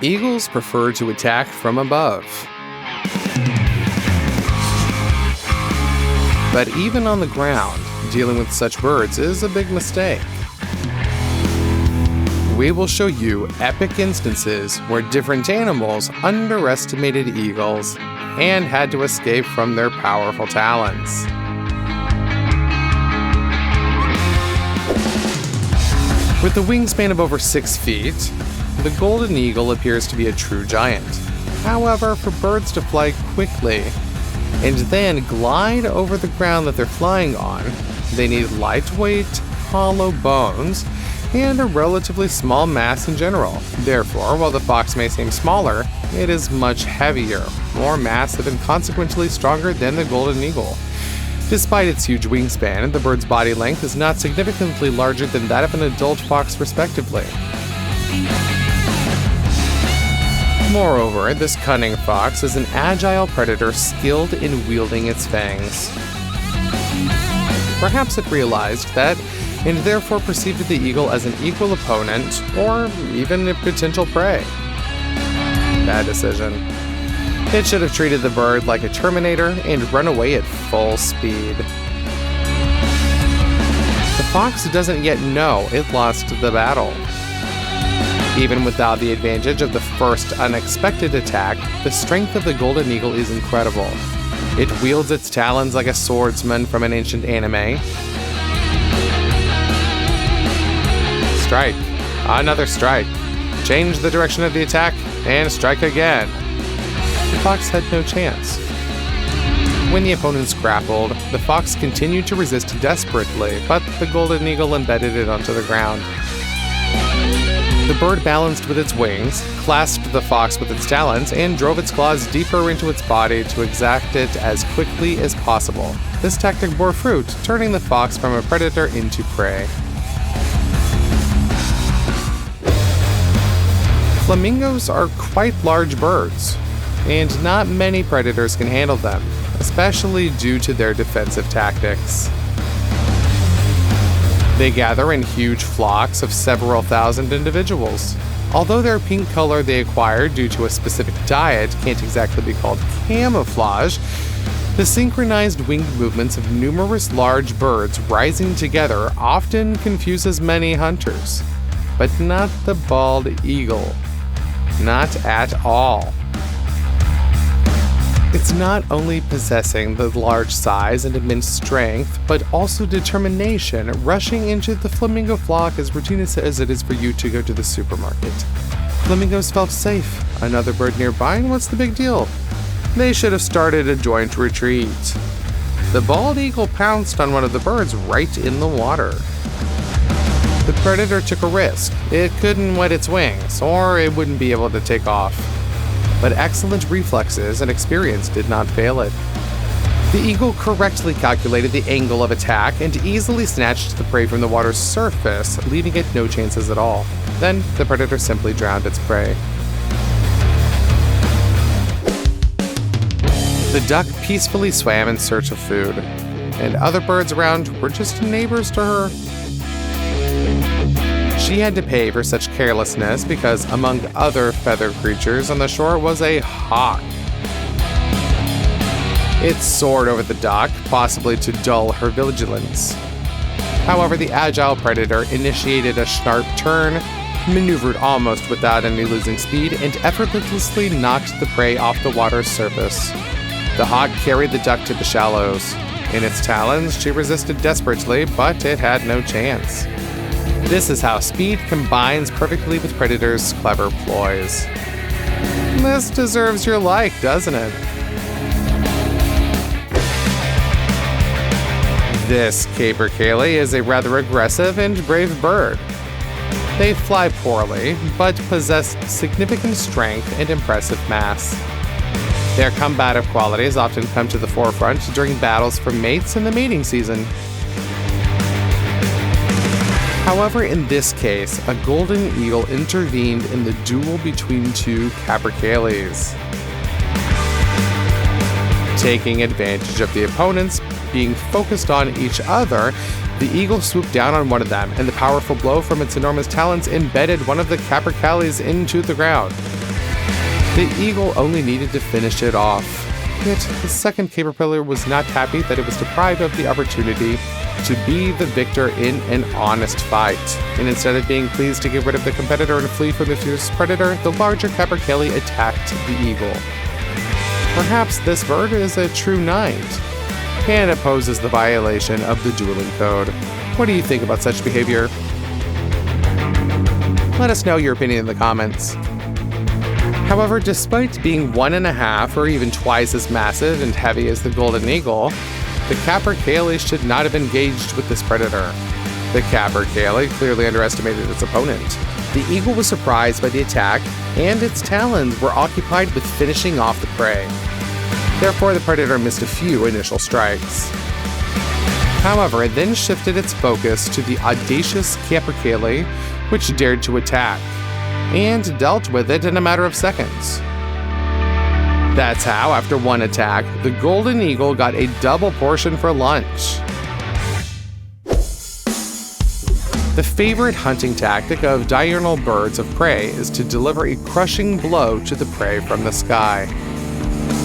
Eagles prefer to attack from above. But even on the ground, dealing with such birds is a big mistake. We will show you epic instances where different animals underestimated eagles and had to escape from their powerful talons. With a wingspan of over 6 feet, the golden eagle appears to be a true giant. However, for birds to fly quickly and then glide over the ground that they're flying on, they need lightweight, hollow bones and a relatively small mass in general. Therefore, while the fox may seem smaller, it is much heavier, more massive, and consequently stronger than the golden eagle. Despite its huge wingspan, the bird's body length is not significantly larger than that of an adult fox, respectively. Moreover, this cunning fox is an agile predator skilled in wielding its fangs. Perhaps it realized that, and therefore perceived the eagle as an equal opponent, or even a potential prey. Bad decision. It should have treated the bird like a Terminator and run away at full speed. The fox doesn't yet know it lost the battle. Even without the advantage of the first unexpected attack, the strength of the golden eagle is incredible. It wields its talons like a swordsman from an ancient anime. Strike. Another strike. Change the direction of the attack, and strike again. The fox had no chance. When the opponents grappled, the fox continued to resist desperately, but the golden eagle embedded it onto the ground. The bird balanced with its wings, clasped the fox with its talons, and drove its claws deeper into its body to exact it as quickly as possible. This tactic bore fruit, turning the fox from a predator into prey. Flamingos are quite large birds, and not many predators can handle them, especially due to their defensive tactics. They gather in huge flocks of several thousand individuals. Although their pink color they acquired due to a specific diet can't exactly be called camouflage, the synchronized winged movements of numerous large birds rising together often confuses many hunters. But not the bald eagle. Not at all. It's not only possessing the large size and immense strength, but also determination, rushing into the flamingo flock as routine as it is for you to go to the supermarket. Flamingos felt safe. Another bird nearby, and what's the big deal? They should have started a joint retreat. The bald eagle pounced on one of the birds right in the water. The predator took a risk. It couldn't wet its wings, or it wouldn't be able to take off. But excellent reflexes and experience did not fail it. The eagle correctly calculated the angle of attack and easily snatched the prey from the water's surface, leaving it no chances at all. Then, the predator simply drowned its prey. The duck peacefully swam in search of food, and other birds around were just neighbors to her. She had to pay for such carelessness because, among other feathered creatures on the shore, was a hawk. It soared over the dock, possibly to dull her vigilance. However, the agile predator initiated a sharp turn, maneuvered almost without any losing speed, and effortlessly knocked the prey off the water's surface. The hawk carried the duck to the shallows. In its talons, she resisted desperately, but it had no chance. This is how speed combines perfectly with predators' clever ploys. This deserves your like, doesn't it? This capercaillie is a rather aggressive and brave bird. They fly poorly, but possess significant strength and impressive mass. Their combative qualities often come to the forefront during battles for mates in the mating season. However, in this case, a golden eagle intervened in the duel between two capercaillies. Taking advantage of the opponents being focused on each other, the eagle swooped down on one of them, and the powerful blow from its enormous talons embedded one of the capercaillies into the ground. The eagle only needed to finish it off. Yet, the second caterpillar was not happy that it was deprived of the opportunity to be the victor in an honest fight. And instead of being pleased to get rid of the competitor and flee from the fierce predator, the larger capercaillie attacked the eagle. Perhaps this bird is a true knight, and opposes the violation of the dueling code. What do you think about such behavior? Let us know your opinion in the comments. However, despite being 1.5 or even twice as massive and heavy as the golden eagle, the capercaillie should not have engaged with this predator. The capercaillie clearly underestimated its opponent. The eagle was surprised by the attack, and its talons were occupied with finishing off the prey. Therefore, the predator missed a few initial strikes. However, it then shifted its focus to the audacious capercaillie, which dared to attack, and dealt with it in a matter of seconds. That's how, after one attack, the golden eagle got a double portion for lunch. The favorite hunting tactic of diurnal birds of prey is to deliver a crushing blow to the prey from the sky.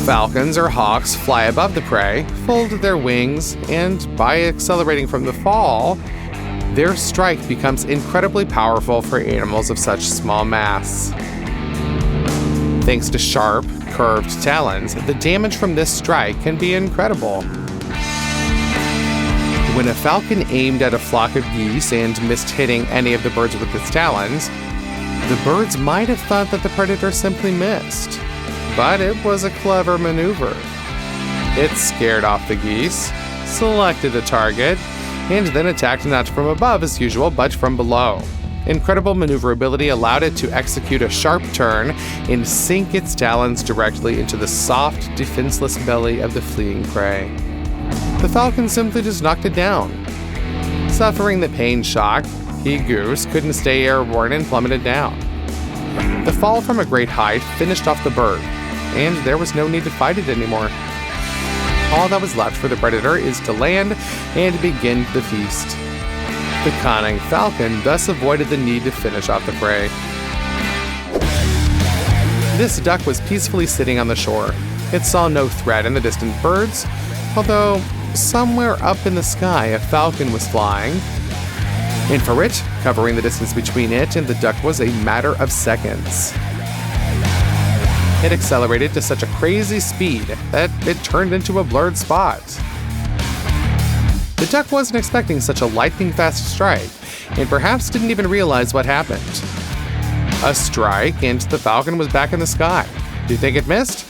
Falcons or hawks fly above the prey, fold their wings, and by accelerating from the fall, their strike becomes incredibly powerful for animals of such small mass. Thanks to sharp, curved talons, the damage from this strike can be incredible. When a falcon aimed at a flock of geese and missed hitting any of the birds with its talons, the birds might have thought that the predator simply missed. But it was a clever maneuver. It scared off the geese, selected a target, and then attacked not from above as usual, but from below. Incredible maneuverability allowed it to execute a sharp turn and sink its talons directly into the soft, defenseless belly of the fleeing prey. The falcon simply just knocked it down. Suffering the pain shock, he goose couldn't stay airborne and plummeted down. The fall from a great height finished off the bird, and there was no need to fight it anymore. All that was left for the predator is to land and begin the feast. The cunning falcon thus avoided the need to finish off the prey. This duck was peacefully sitting on the shore. It saw no threat in the distant birds, although somewhere up in the sky a falcon was flying. And for it, covering the distance between it and the duck was a matter of seconds. It accelerated to such a crazy speed that it turned into a blurred spot. The duck wasn't expecting such a lightning-fast strike, and perhaps didn't even realize what happened. A strike, and the falcon was back in the sky. Do you think it missed?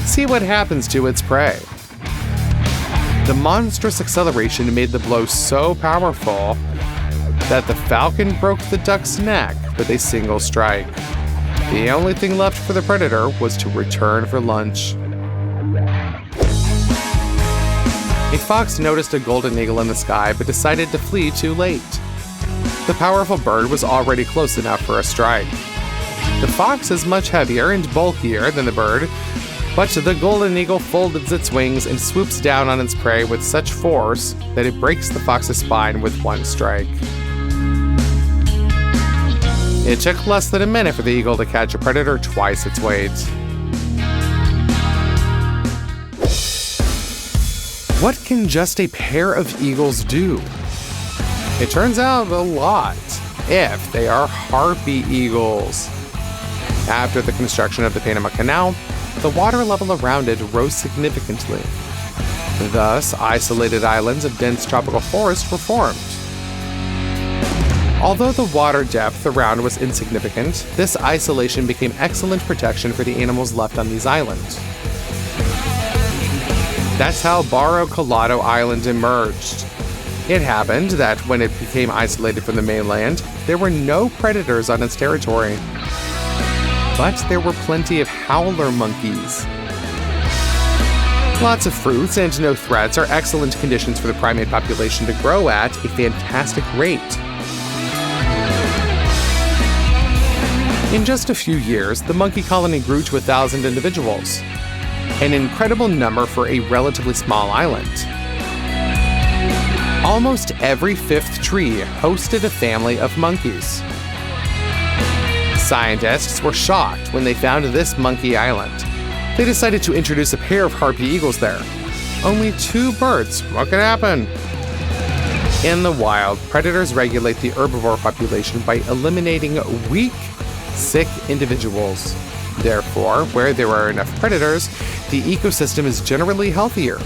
See what happens to its prey. The monstrous acceleration made the blow so powerful that the falcon broke the duck's neck with a single strike. The only thing left for the predator was to return for lunch. A fox noticed a golden eagle in the sky but decided to flee too late. The powerful bird was already close enough for a strike. The fox is much heavier and bulkier than the bird, but the golden eagle folds its wings and swoops down on its prey with such force that it breaks the fox's spine with one strike. It took less than a minute for the eagle to catch a predator twice its weight. What can just a pair of eagles do? It turns out a lot, if they are harpy eagles. After the construction of the Panama Canal, the water level around it rose significantly. Thus, isolated islands of dense tropical forest were formed. Although the water depth around was insignificant, this isolation became excellent protection for the animals left on these islands. That's how Barro Colado Island emerged. It happened that when it became isolated from the mainland, there were no predators on its territory. But there were plenty of howler monkeys. Lots of fruits and no threats are excellent conditions for the primate population to grow at a fantastic rate. In just a few years, the monkey colony grew to 1,000 individuals, an incredible number for a relatively small island. Almost every fifth tree hosted a family of monkeys. Scientists were shocked when they found this monkey island. They decided to introduce a pair of harpy eagles there. Only 2 birds. What could happen? In the wild, predators regulate the herbivore population by eliminating weak, sick individuals. Therefore, where there are enough predators, the ecosystem is generally healthier.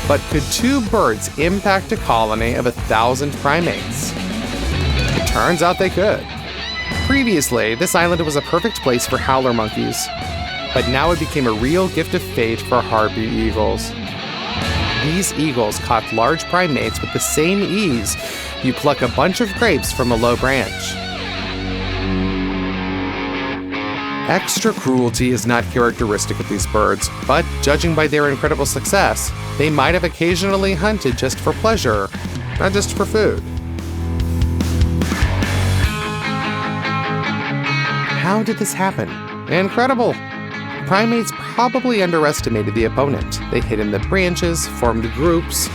But could 2 birds impact a colony of 1,000 primates? It turns out they could. Previously, this island was a perfect place for howler monkeys, but now it became a real gift of fate for harpy eagles. These eagles caught large primates with the same ease you pluck a bunch of grapes from a low branch. Extra cruelty is not characteristic of these birds, but judging by their incredible success, they might have occasionally hunted just for pleasure, not just for food. How did this happen? Incredible! Primates probably underestimated the opponent. They hid in the branches, formed groups,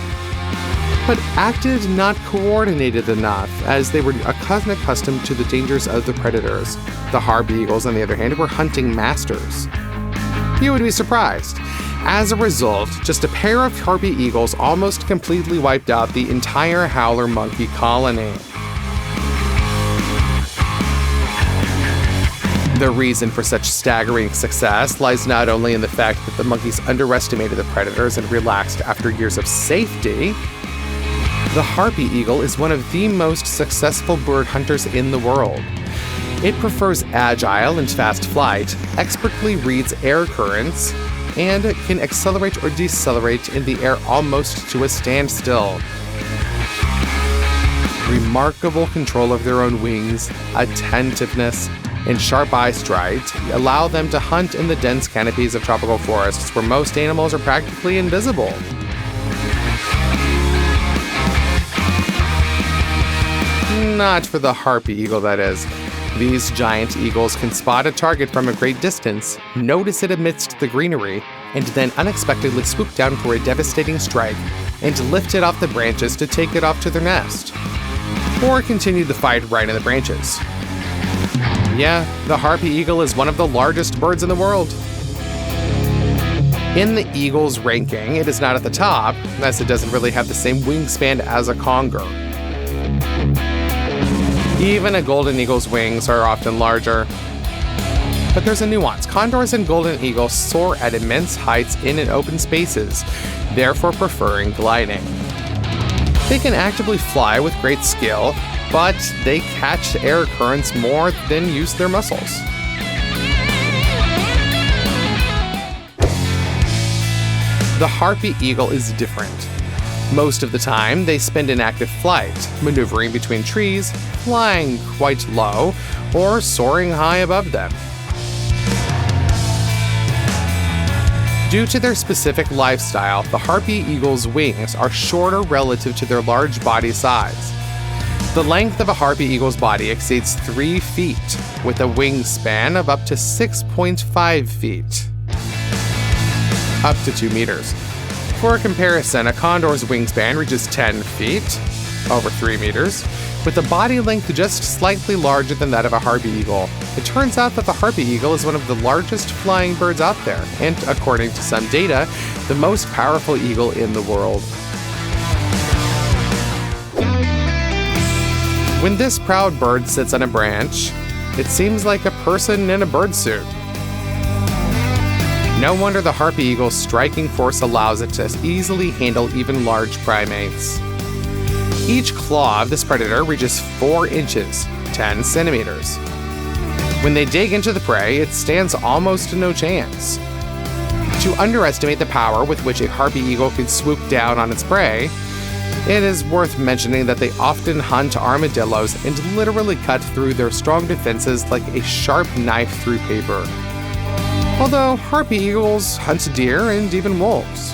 but acted not coordinated enough as they were accustomed to the dangers of the predators. The harpy eagles, on the other hand, were hunting masters. You would be surprised. As a result, just a pair of harpy eagles almost completely wiped out the entire howler monkey colony. The reason for such staggering success lies not only in the fact that the monkeys underestimated the predators and relaxed after years of safety. The harpy eagle is one of the most successful bird hunters in the world. It prefers agile and fast flight, expertly reads air currents, and can accelerate or decelerate in the air almost to a standstill. Remarkable control of their own wings, attentiveness, and sharp eyesight allow them to hunt in the dense canopies of tropical forests where most animals are practically invisible. Not for the harpy eagle, that is. These giant eagles can spot a target from a great distance, notice it amidst the greenery, and then unexpectedly swoop down for a devastating strike and lift it off the branches to take it off to their nest. Or continue the fight right in the branches. Yeah, the harpy eagle is one of the largest birds in the world. In the eagle's ranking, it is not at the top, as it doesn't really have the same wingspan as a conger. Even a golden eagle's wings are often larger. But there's a nuance. Condors and golden eagles soar at immense heights in and open spaces, therefore preferring gliding. They can actively fly with great skill, but they catch air currents more than use their muscles. The harpy eagle is different. Most of the time, they spend in active flight, maneuvering between trees, flying quite low, or soaring high above them. Due to their specific lifestyle, the harpy eagle's wings are shorter relative to their large body size. The length of a harpy eagle's body exceeds 3 feet, with a wingspan of up to 6.5 feet, up to 2 meters. For comparison, a condor's wingspan reaches 10 feet, over 3 meters, with a body length just slightly larger than that of a harpy eagle. It turns out that the harpy eagle is one of the largest flying birds out there, and according to some data, the most powerful eagle in the world. When this proud bird sits on a branch, it seems like a person in a bird suit. No wonder the harpy eagle's striking force allows it to easily handle even large primates. Each claw of this predator reaches 4 inches, 10 centimeters. When they dig into the prey, it stands almost no chance. To underestimate the power with which a harpy eagle can swoop down on its prey, it is worth mentioning that they often hunt armadillos and literally cut through their strong defenses like a sharp knife through paper. Although harpy eagles hunt deer and even wolves.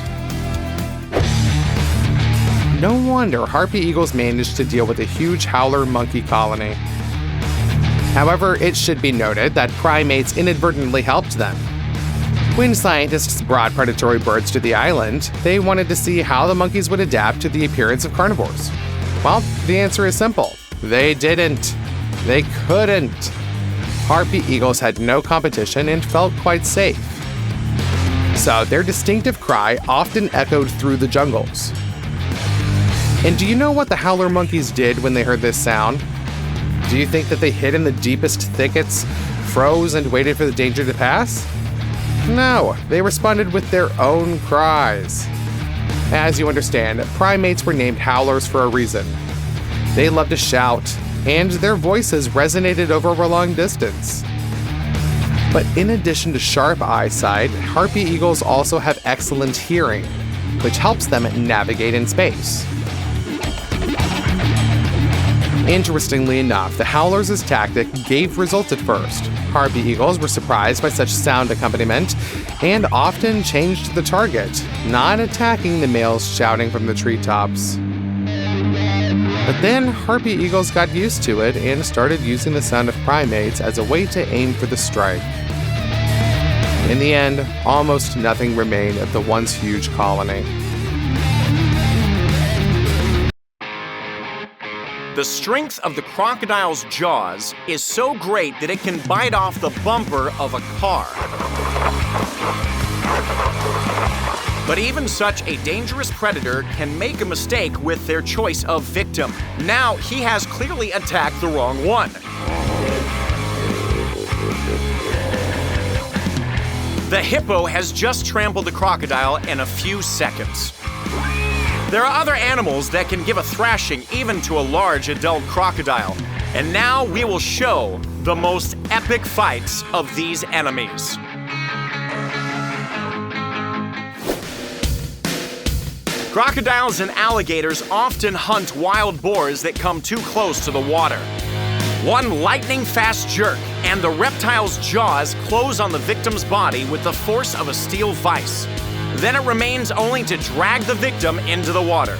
No wonder harpy eagles managed to deal with a huge howler monkey colony. However, it should be noted that primates inadvertently helped them. When scientists brought predatory birds to the island, they wanted to see how the monkeys would adapt to the appearance of carnivores. Well, the answer is simple. They didn't. They couldn't. Harpy eagles had no competition and felt quite safe. So their distinctive cry often echoed through the jungles. And do you know what the howler monkeys did when they heard this sound? Do you think that they hid in the deepest thickets, froze, and waited for the danger to pass? No, they responded with their own cries. As you understand, primates were named howlers for a reason. They loved to shout, and their voices resonated over a long distance. But in addition to sharp eyesight, harpy eagles also have excellent hearing, which helps them navigate in space. Interestingly enough, the howlers' tactic gave results at first. Harpy eagles were surprised by such sound accompaniment and often changed the target, not attacking the males shouting from the treetops. But then Harpy eagles got used to it and started using the sound of primates as a way to aim for the strike. In the end, almost nothing remained of the once huge colony. The strength of the crocodile's jaws is so great that it can bite off the bumper of a car. But even such a dangerous predator can make a mistake with their choice of victim. Now he has clearly attacked the wrong one. The hippo has just trampled the crocodile in a few seconds. There are other animals that can give a thrashing even to a large adult crocodile. And now we will show the most epic fights of these enemies. Crocodiles and alligators often hunt wild boars that come too close to the water. One lightning-fast jerk, and the reptile's jaws close on the victim's body with the force of a steel vise. Then it remains only to drag the victim into the water.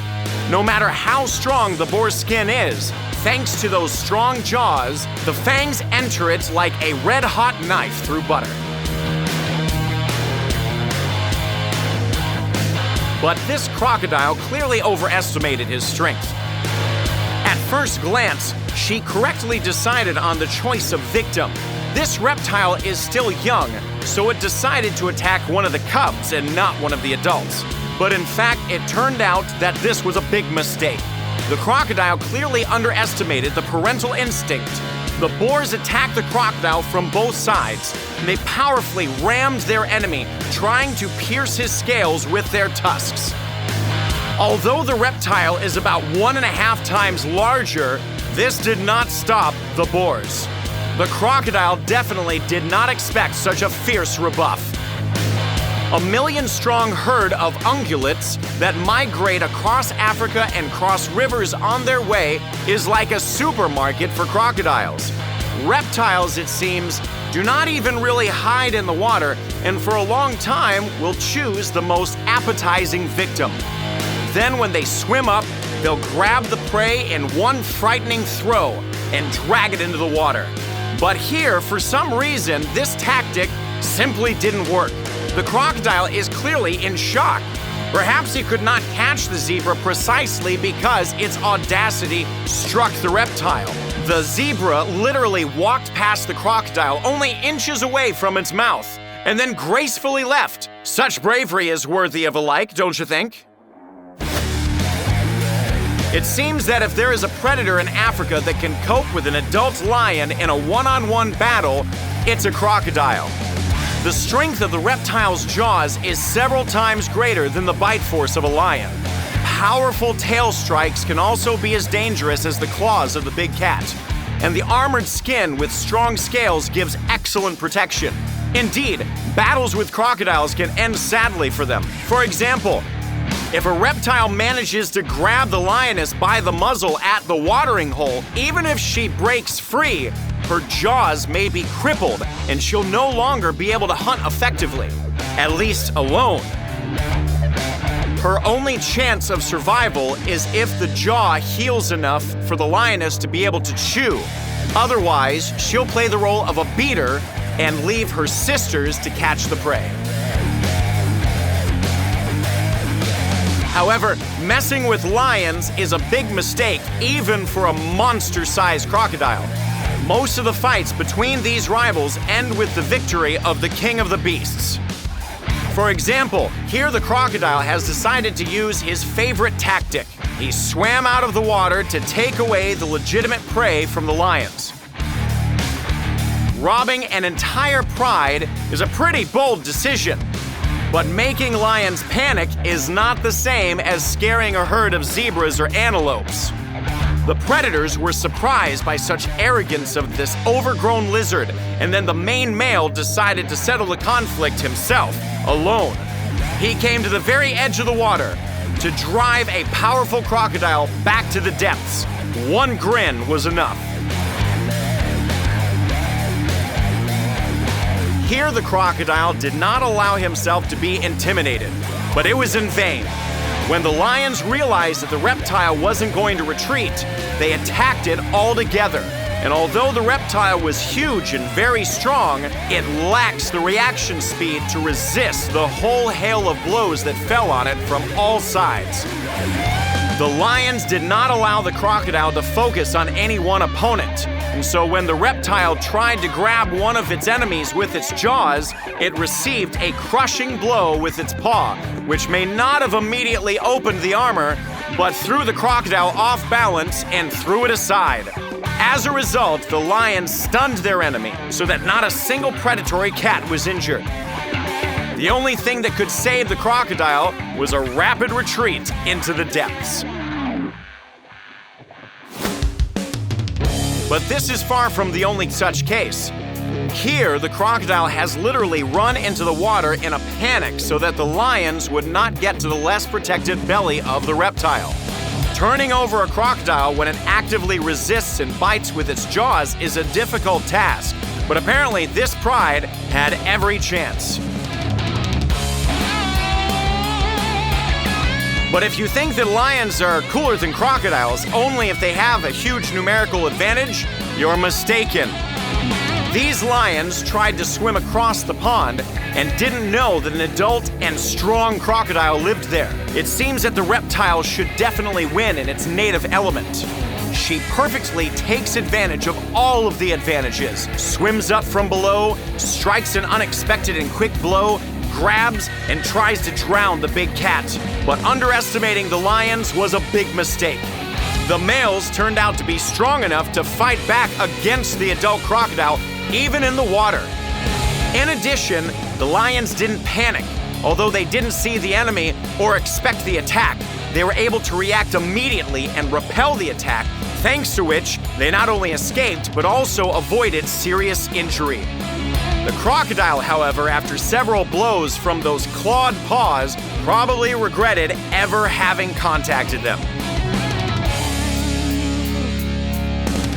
No matter how strong the boar's skin is, thanks to those strong jaws, the fangs enter it like a red-hot knife through butter. But this crocodile clearly overestimated his strength. At first glance, she correctly decided on the choice of victim. This reptile is still young, so it decided to attack one of the cubs and not one of the adults. But in fact, it turned out that this was a big mistake. The crocodile clearly underestimated the parental instinct. The boars attacked the crocodile from both sides, and they powerfully rammed their enemy, trying to pierce his scales with their tusks. Although the reptile is about 1.5 times larger, this did not stop the boars. The crocodile definitely did not expect such a fierce rebuff. A million-strong herd of ungulates that migrate across Africa and cross rivers on their way is like a supermarket for crocodiles. Reptiles, it seems, do not even really hide in the water, and for a long time will choose the most appetizing victim. Then when they swim up, they'll grab the prey in one frightening throw and drag it into the water. But here, for some reason, this tactic simply didn't work. The crocodile is clearly in shock. Perhaps he could not catch the zebra precisely because its audacity struck the reptile. The zebra literally walked past the crocodile only inches away from its mouth, and then gracefully left. Such bravery is worthy of a like, don't you think? It seems that if there is a predator in Africa that can cope with an adult lion in a one-on-one battle, it's a crocodile. The strength of the reptile's jaws is several times greater than the bite force of a lion. Powerful tail strikes can also be as dangerous as the claws of the big cat. And the armored skin with strong scales gives excellent protection. Indeed, battles with crocodiles can end sadly for them. For example, if a reptile manages to grab the lioness by the muzzle at the watering hole, even if she breaks free, her jaws may be crippled and she'll no longer be able to hunt effectively, at least alone. Her only chance of survival is if the jaw heals enough for the lioness to be able to chew. Otherwise, she'll play the role of a beater and leave her sisters to catch the prey. However, messing with lions is a big mistake, even for a monster-sized crocodile. Most of the fights between these rivals end with the victory of the king of the beasts. For example, here the crocodile has decided to use his favorite tactic. He swam out of the water to take away the legitimate prey from the lions. Robbing an entire pride is a pretty bold decision, but making lions panic is not the same as scaring a herd of zebras or antelopes. The predators were surprised by such arrogance of this overgrown lizard, and then the main male decided to settle the conflict himself, alone. He came to the very edge of the water to drive a powerful crocodile back to the depths. One grin was enough. Here the crocodile did not allow himself to be intimidated, but it was in vain. When the lions realized that the reptile wasn't going to retreat, they attacked it all together. And although the reptile was huge and very strong, it lacks the reaction speed to resist the whole hail of blows that fell on it from all sides. The lions did not allow the crocodile to focus on any one opponent. And so when the reptile tried to grab one of its enemies with its jaws, it received a crushing blow with its paw, which may not have immediately opened the armor, but threw the crocodile off balance and threw it aside. As a result, the lions stunned their enemy so that not a single predatory cat was injured. The only thing that could save the crocodile was a rapid retreat into the depths. But this is far from the only such case. Here, the crocodile has literally run into the water in a panic so that the lions would not get to the less protected belly of the reptile. Turning over a crocodile when it actively resists and bites with its jaws is a difficult task, but apparently this pride had every chance. But if you think that lions are cooler than crocodiles only if they have a huge numerical advantage, you're mistaken. These lions tried to swim across the pond and didn't know that an adult and strong crocodile lived there. It seems that the reptile should definitely win in its native element. She perfectly takes advantage of all of the advantages, swims up from below, strikes an unexpected and quick blow, grabs and tries to drown the big cat. But underestimating the lions was a big mistake. The males turned out to be strong enough to fight back against the adult crocodile, even in the water. In addition, the lions didn't panic. Although they didn't see the enemy or expect the attack, they were able to react immediately and repel the attack, thanks to which they not only escaped but also avoided serious injury. The crocodile, however, after several blows from those clawed paws, probably regretted ever having contacted them.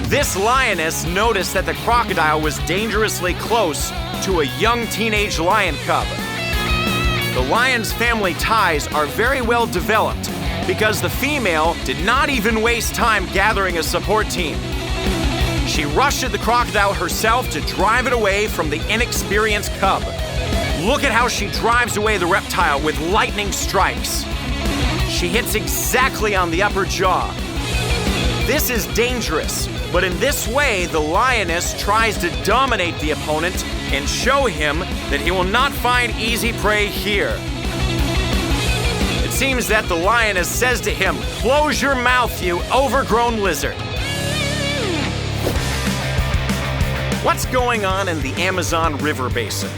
This lioness noticed that the crocodile was dangerously close to a young teenage lion cub. The lion's family ties are very well developed because the female did not even waste time gathering a support team. She rushed at the crocodile herself to drive it away from the inexperienced cub. Look at how she drives away the reptile with lightning strikes. She hits exactly on the upper jaw. This is dangerous, but in this way, the lioness tries to dominate the opponent and show him that he will not find easy prey here. It seems that the lioness says to him, "Close your mouth, you overgrown lizard." What's going on in the Amazon River Basin?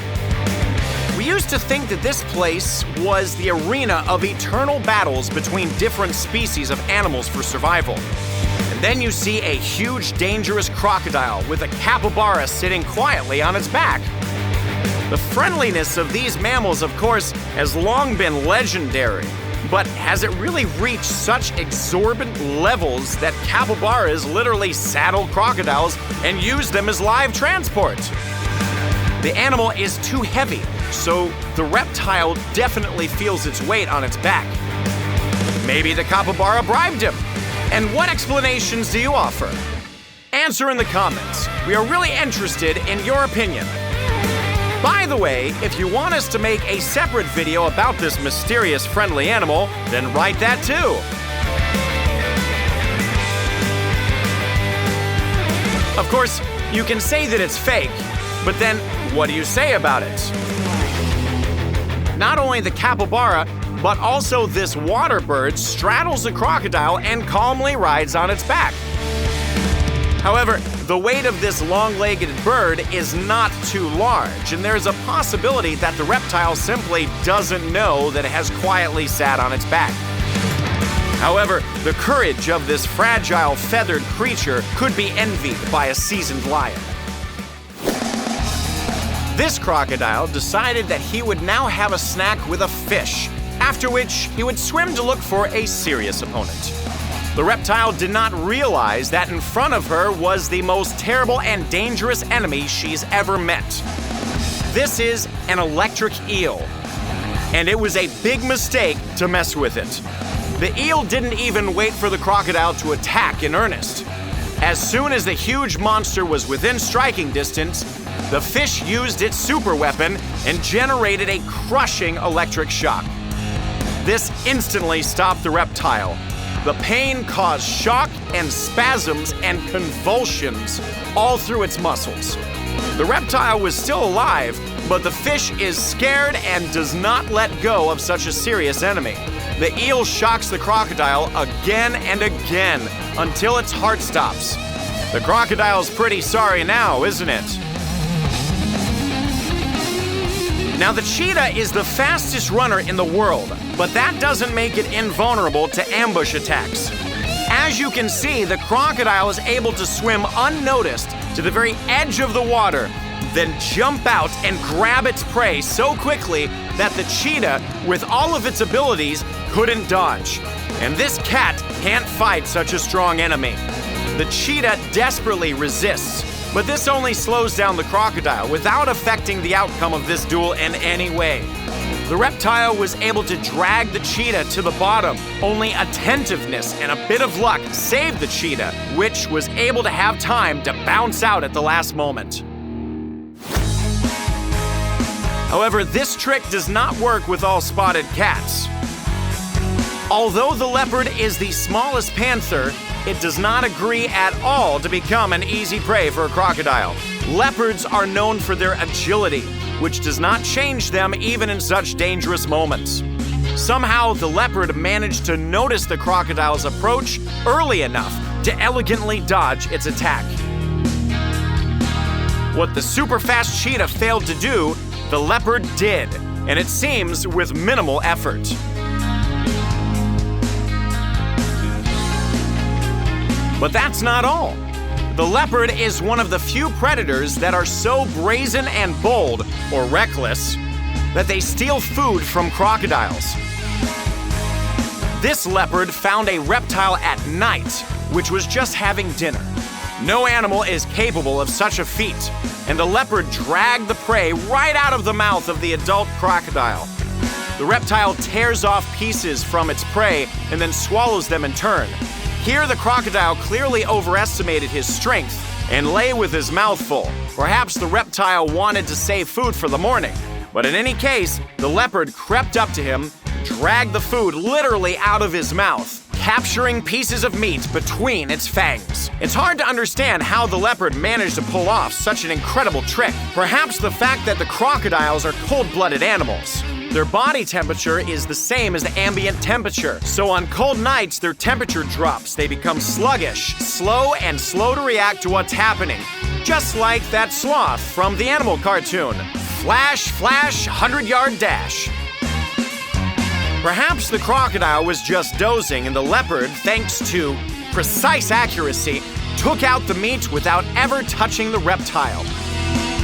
We used to think that this place was the arena of eternal battles between different species of animals for survival. And then you see a huge, dangerous crocodile with a capybara sitting quietly on its back. The friendliness of these mammals, of course, has long been legendary. But has it really reached such exorbitant levels that capybaras literally saddle crocodiles and use them as live transport? The animal is too heavy, so the reptile definitely feels its weight on its back. Maybe the capybara bribed him. And what explanations do you offer? Answer in the comments. We are really interested in your opinion. By the way, if you want us to make a separate video about this mysterious friendly animal, then write that too. Of course, You can say that it's fake, but then what do you say about it? Not only the capybara, but also this water bird straddles the crocodile and calmly rides on its back. However, the weight of this long-legged bird is not too large, and there's a possibility that the reptile simply doesn't know that it has quietly sat on its back. However, the courage of this fragile, feathered creature could be envied by a seasoned lion. This crocodile decided that he would now have a snack with a fish, after which he would swim to look for a serious opponent. The reptile did not realize that in front of her was the most terrible and dangerous enemy she's ever met. This is an electric eel, and it was a big mistake to mess with it. The eel didn't even wait for the crocodile to attack in earnest. As soon as the huge monster was within striking distance, the fish used its super weapon and generated a crushing electric shock. This instantly stopped the reptile. The pain caused shock and spasms and convulsions all through its muscles. The reptile was still alive, but the fish is scared and does not let go of such a serious enemy. The eel shocks the crocodile again and again until its heart stops. The crocodile's pretty sorry now, isn't it? Now, the cheetah is the fastest runner in the world, but that doesn't make it invulnerable to ambush attacks. As you can see, the crocodile is able to swim unnoticed to the very edge of the water, then jump out and grab its prey so quickly that the cheetah, with all of its abilities, couldn't dodge. And this cat can't fight such a strong enemy. The cheetah desperately resists, but this only slows down the crocodile without affecting the outcome of this duel in any way. The reptile was able to drag the cheetah to the bottom. Only attentiveness and a bit of luck saved the cheetah, which was able to have time to bounce out at the last moment. However, this trick does not work with all spotted cats. Although the leopard is the smallest panther, it does not agree at all to become an easy prey for a crocodile. Leopards are known for their agility, which does not change them even in such dangerous moments. Somehow, the leopard managed to notice the crocodile's approach early enough to elegantly dodge its attack. What the super fast cheetah failed to do, the leopard did, and it seems with minimal effort. But that's not all. The leopard is one of the few predators that are so brazen and bold, or reckless, that they steal food from crocodiles. This leopard found a reptile at night, which was just having dinner. No animal is capable of such a feat, and the leopard dragged the prey right out of the mouth of the adult crocodile. The reptile tears off pieces from its prey and then swallows them in turn. Here, the crocodile clearly overestimated his strength and lay with his mouth full. Perhaps the reptile wanted to save food for the morning. But in any case, the leopard crept up to him, dragged the food literally out of his mouth, capturing pieces of meat between its fangs. It's hard to understand how the leopard managed to pull off such an incredible trick. Perhaps the fact that the crocodiles are cold-blooded animals. Their body temperature is the same as the ambient temperature, so on cold nights their temperature drops. They become sluggish, slow to react to what's happening, just like that sloth from the animal cartoon. Flash, flash, 100-yard dash. Perhaps the crocodile was just dozing and the leopard, thanks to precise accuracy, took out the meat without ever touching the reptile.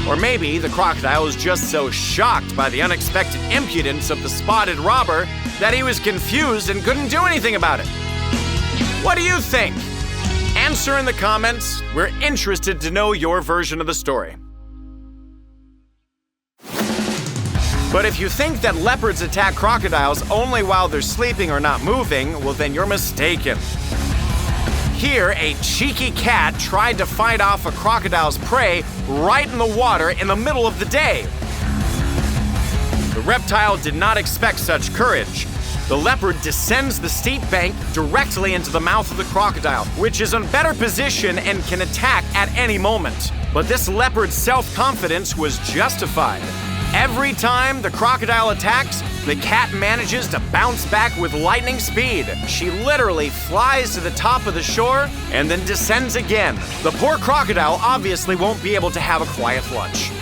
Or maybe the crocodile was just so shocked by the unexpected impudence of the spotted robber that he was confused and couldn't do anything about it. What do you think? Answer in the comments. We're interested to know your version of the story. But if you think that leopards attack crocodiles only while they're sleeping or not moving, well then you're mistaken. Here, a cheeky cat tried to fight off a crocodile's prey right in the water in the middle of the day. The reptile did not expect such courage. The leopard descends the steep bank directly into the mouth of the crocodile, which is in better position and can attack at any moment. But this leopard's self-confidence was justified. Every time the crocodile attacks, the cat manages to bounce back with lightning speed. She literally flies to the top of the shore and then descends again. The poor crocodile obviously won't be able to have a quiet lunch.